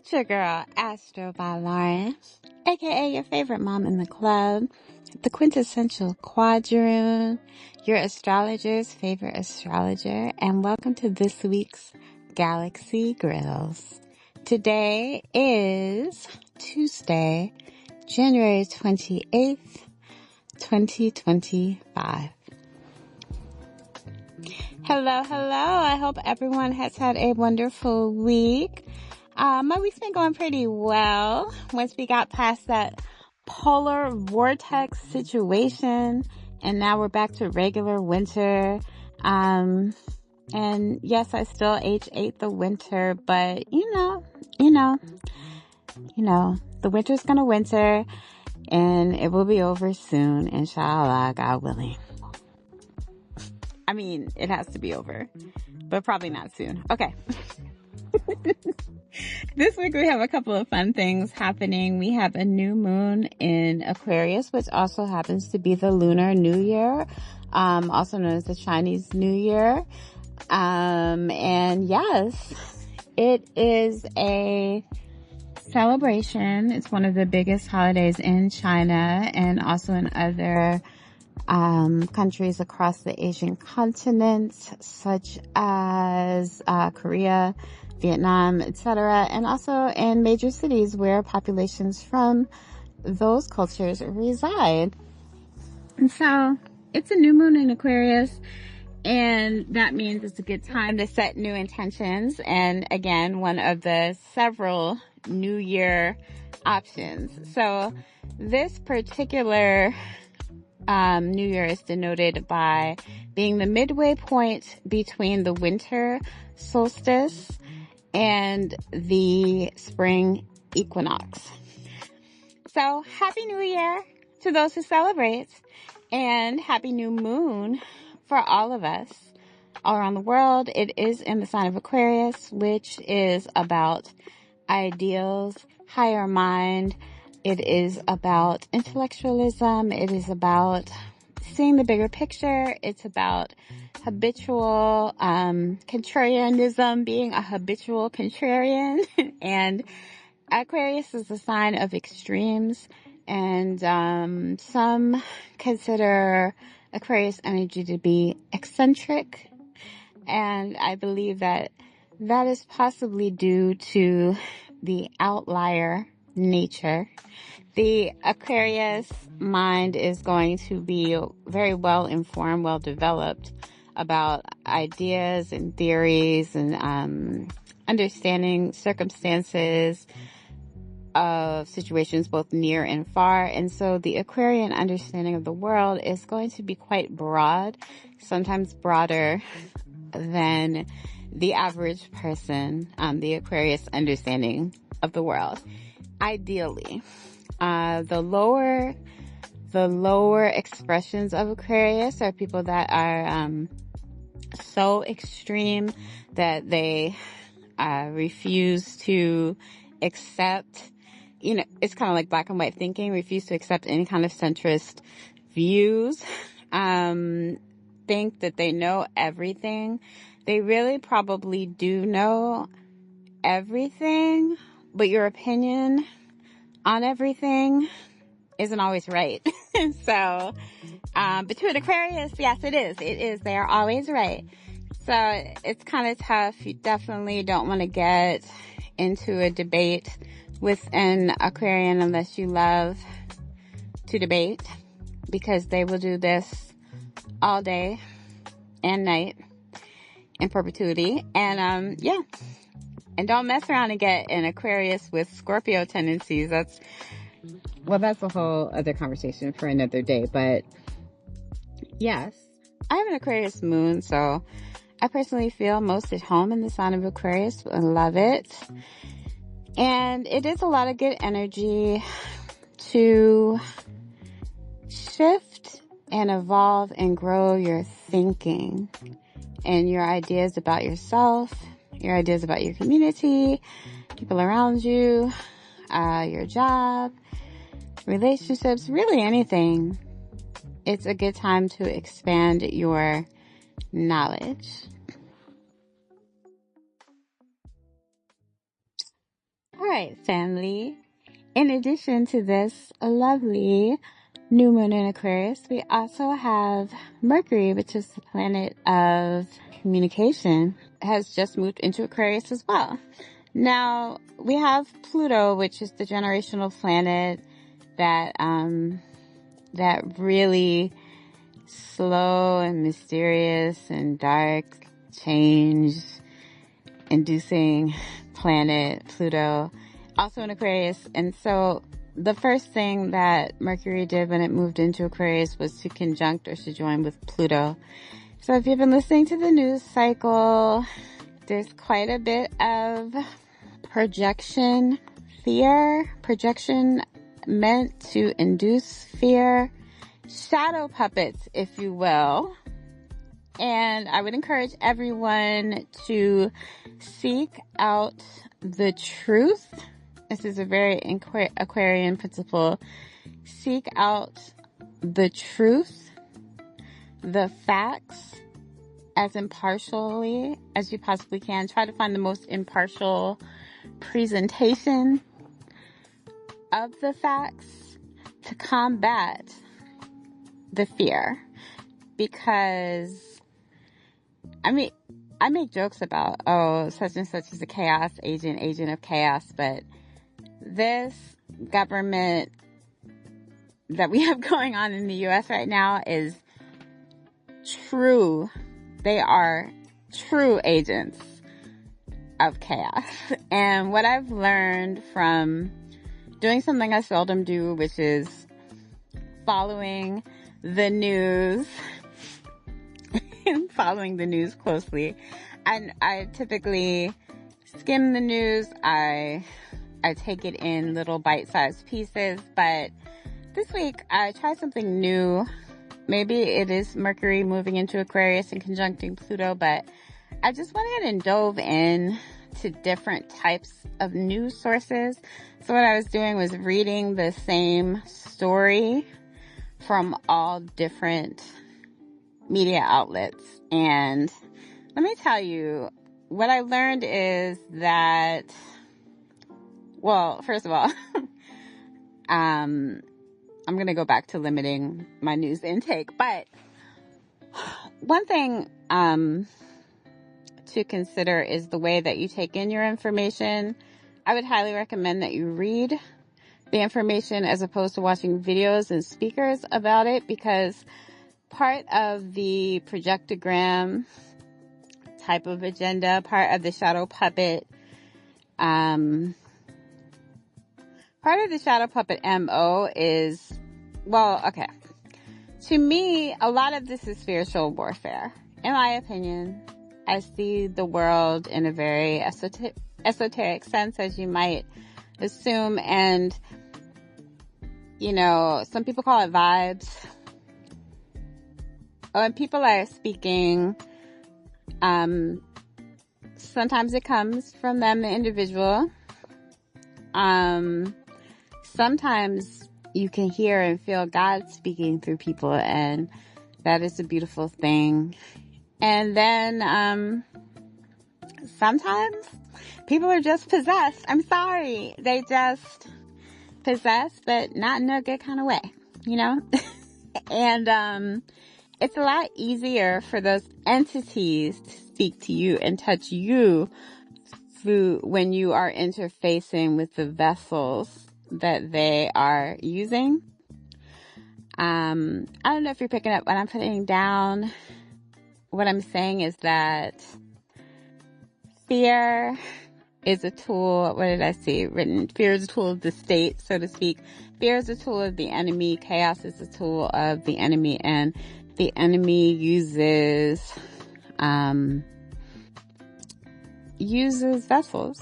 It's your girl, Astro by Lauren, aka your favorite mom in the club, the quintessential quadroon, your astrologer's favorite astrologer, and welcome to this week's Galaxy Grillz. Today is Tuesday, January 28th, 2025. Hello. I hope everyone has had a wonderful week. My week's been going pretty well once we got past that polar vortex situation, and now we're back to regular winter. And yes, I still ate the winter, but you know, the winter's gonna winter, and it will be over soon, inshallah, God willing. I mean, it has to be over, but probably not soon. Okay. This week we have a couple of fun things happening. We have a new moon in Aquarius, which also happens to be the Lunar New Year, also known as the Chinese New Year. And yes, it is a celebration. It's one of the biggest holidays in China and also in other countries across the Asian continent, such as Korea, Vietnam, etc., and also in major cities where populations from those cultures reside. And so it's a new moon in Aquarius, and that means it's a good time to set new intentions. And again, one of the several New Year options. So this particular New Year is denoted by being the midway point between the winter solstice and the spring equinox. So Happy New Year to those who celebrate, and Happy New Moon for all of us all around the world. It is in the sign of Aquarius, which is about ideals, higher mind. It is about intellectualism. It is about seeing the bigger picture. It's about habitual contrarianism, being a habitual contrarian. And Aquarius is a sign of extremes. And some consider Aquarius energy to be eccentric. And I believe that is possibly due to the outlier nature. The Aquarius mind is going to be very well informed, well developed about ideas and theories and understanding circumstances of situations both near and far. And so the Aquarian understanding of the world is going to be quite broad, sometimes broader than the average person, the Aquarius understanding of the world. Ideally, the lower expressions of Aquarius are people that are so extreme that they refuse to accept, it's kind of like black and white thinking, refuse to accept any kind of centrist views, think that they know everything. They really probably do know everything, but your opinion on everything isn't always right. So, but to an Aquarius, yes, it is. They are always right. So it's kind of tough. You definitely don't want to get into a debate with an Aquarian unless you love to debate, because they will do this all day and night in perpetuity. And, yeah. And don't mess around and get an Aquarius with Scorpio tendencies. That's a whole other conversation for another day. But yes, I have an Aquarius moon, so I personally feel most at home in the sign of Aquarius. I love it. And it is a lot of good energy to shift and evolve and grow your thinking and your ideas about yourself, your ideas about your community, people around you, your job, relationships, really anything. It's a good time to expand your knowledge. All right, family. In addition to this lovely new moon in Aquarius, we also have Mercury, which is the planet of communication, has just moved into Aquarius as well. Now, we have Pluto, which is the generational planet that really slow and mysterious and dark, change inducing planet, Pluto, also in Aquarius. And so the first thing that Mercury did when it moved into Aquarius was to conjunct or to join with Pluto. So if you've been listening to the news cycle, there's quite a bit of projection meant to induce fear, shadow puppets, if you will. And I would encourage everyone to seek out the truth. This is a very Aquarian principle. Seek out the truth, the facts, as impartially as you possibly can. Try to find the most impartial presentation of the facts to combat the fear. Because I make jokes about, such and such is a chaos agent of chaos, but this government that we have going on in the U.S. right now is true. They are true agents of chaos. And what I've learned from doing something I seldom do, which is following the news, following the news closely. And I typically skim the news. I take it in little bite-sized pieces. But this week, I tried something new. Maybe it is Mercury moving into Aquarius and conjuncting Pluto, but I just went ahead and dove in to different types of news sources. So what I was doing was reading the same story from all different media outlets. And let me tell you, what I learned is that, well, first of all, I'm going to go back to limiting my news intake. But one thing to consider is the way that you take in your information. I would highly recommend that you read the information as opposed to watching videos and speakers about it, because part of the projectogram type of agenda, part of the shadow puppet, MO is, well, okay. To me, a lot of this is spiritual warfare. In my opinion, I see the world in a very esoteric sense, as you might assume. And, you know, some people call it vibes. When people are speaking, sometimes it comes from them, the individual. Sometimes you can hear and feel God speaking through people, and that is a beautiful thing. And then, sometimes people are just possessed. I'm sorry. They just possessed, but not in a good kind of way, you know? And, it's a lot easier for those entities to speak to you and touch you through when you are interfacing with the vessels that they are using. I don't know if you're picking up what I'm putting down. What I'm saying is that fear is a tool. What did I see written? Fear is a tool of the state, so to speak. Fear is a tool of the enemy. Chaos is a tool of the enemy, and the enemy uses vessels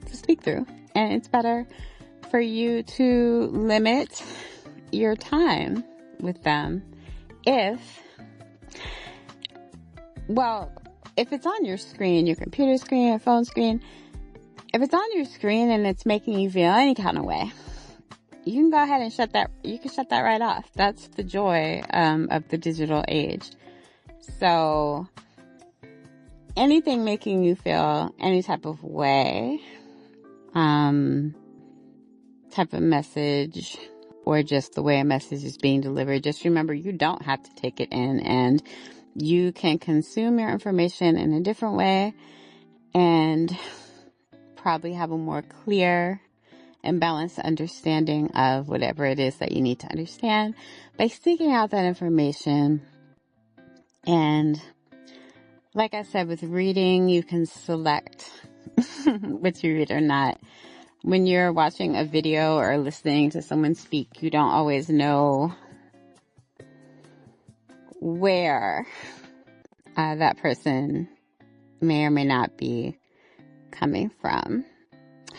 to speak through. And it's better for you to limit your time with them if it's on your screen, your computer screen, your phone screen, if it's on your screen and it's making you feel any kind of way, you can go ahead and shut that right off. That's the joy of the digital age. So anything making you feel any type of way, type of message, or just the way a message is being delivered, just remember you don't have to take it in, and you can consume your information in a different way and probably have a more clear and balanced understanding of whatever it is that you need to understand by seeking out that information. And like I said, with reading, you can select what you read or not. When you're watching a video or listening to someone speak, you don't always know where that person may or may not be coming from.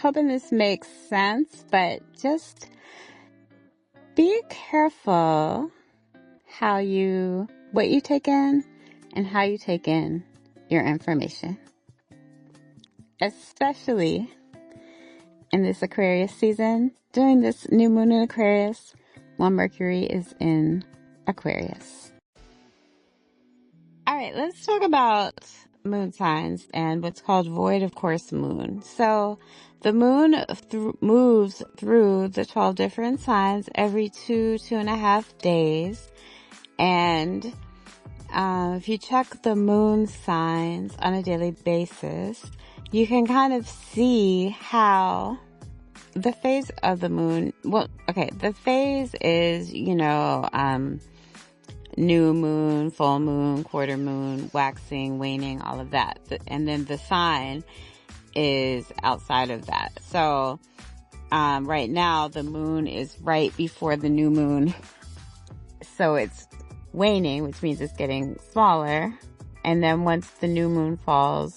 Hoping this makes sense, but just be careful what you take in and how you take in your information. Especially in this Aquarius season, during this new moon in Aquarius, while Mercury is in Aquarius. All right, let's talk about moon signs and what's called void of course moon. So the moon moves through the 12 different signs every 2.5 days. And if you check the moon signs on a daily basis, you can kind of see how the phase of the moon, the phase is, new moon, full moon, quarter moon, waxing, waning, all of that. And then the sign is outside of that. So, right now the moon is right before the new moon. So it's waning, which means it's getting smaller. And then once the new moon falls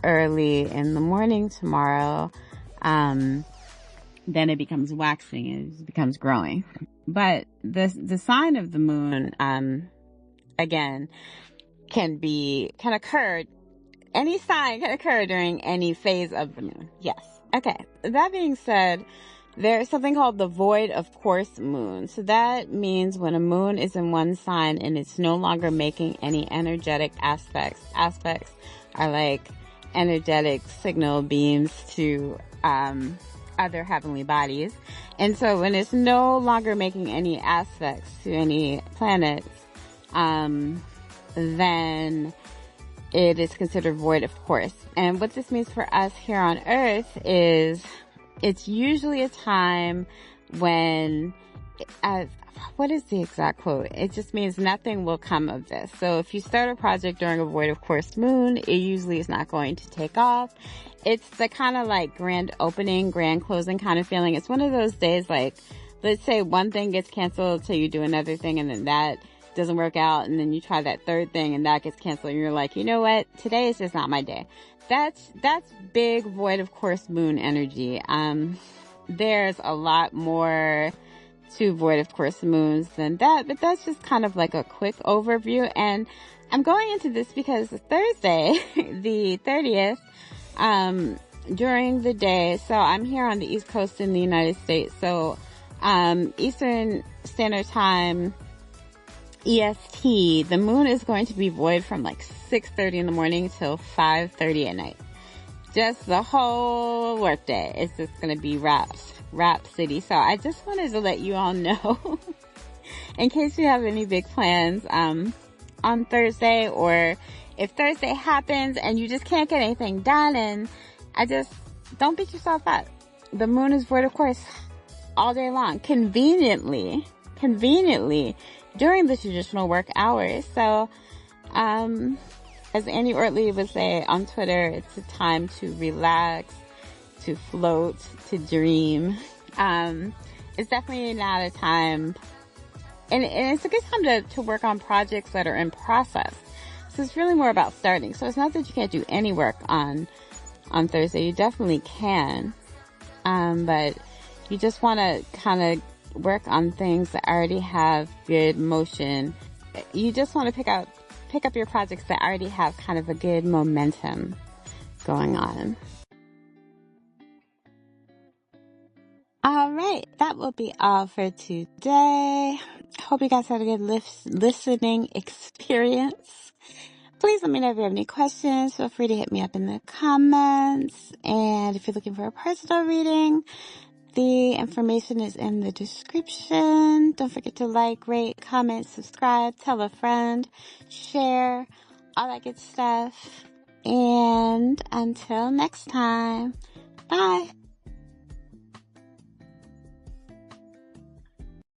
early in the morning tomorrow, then it becomes waxing and it becomes growing. But the sign of the moon, again, can occur, any sign can occur during any phase of the moon. Yes. Okay. That being said, there's something called the void of course moon. So that means when a moon is in one sign and it's no longer making any energetic aspects. Aspects are like energetic signal beams to, other heavenly bodies. And so when it's no longer making any aspects to any planets, then it is considered void of course. And what this means for us here on Earth is it's usually a time when, what is the exact quote? It just means nothing will come of this. So if you start a project during a void of course moon, it usually is not going to take off. It's the kind of like grand opening, grand closing kind of feeling. It's one of those days like, let's say one thing gets canceled till you do another thing, and then that doesn't work out, and then you try that third thing and that gets canceled, and you're like, you know what? Today is just not my day. That's big void of course moon energy. There's a lot more to void of course moons than that, but that's just kind of like a quick overview. And I'm going into this because Thursday, the 30th, during the day, so I'm here on the East Coast in the United States, so Eastern Standard Time, EST, the moon is going to be void from like 6:30 in the morning till 5:30 at night. Just the whole workday. It's just going to be Rhapsody. So I just wanted to let you all know, in case you have any big plans on Thursday, or if Thursday happens and you just can't get anything done, and don't beat yourself up. The moon is void of course all day long, conveniently during the traditional work hours. So, as Annie Ortley would say on Twitter, it's a time to relax, to float, to dream. It's definitely not a time, and it's a good time to work on projects that are in process. So it's really more about starting. So it's not that you can't do any work on Thursday. You definitely can. But you just want to kind of work on things that already have good motion. You just want to pick up your projects that already have kind of a good momentum going on. All right, that will be all for today. Hope you guys had a good listening experience. Please let me know if you have any questions. Feel free to hit me up in the comments. And And if you're looking for a personal reading, the information is in the description. Don't forget to like, rate, comment, subscribe, tell a friend, share, all that good stuff. And until next time, bye.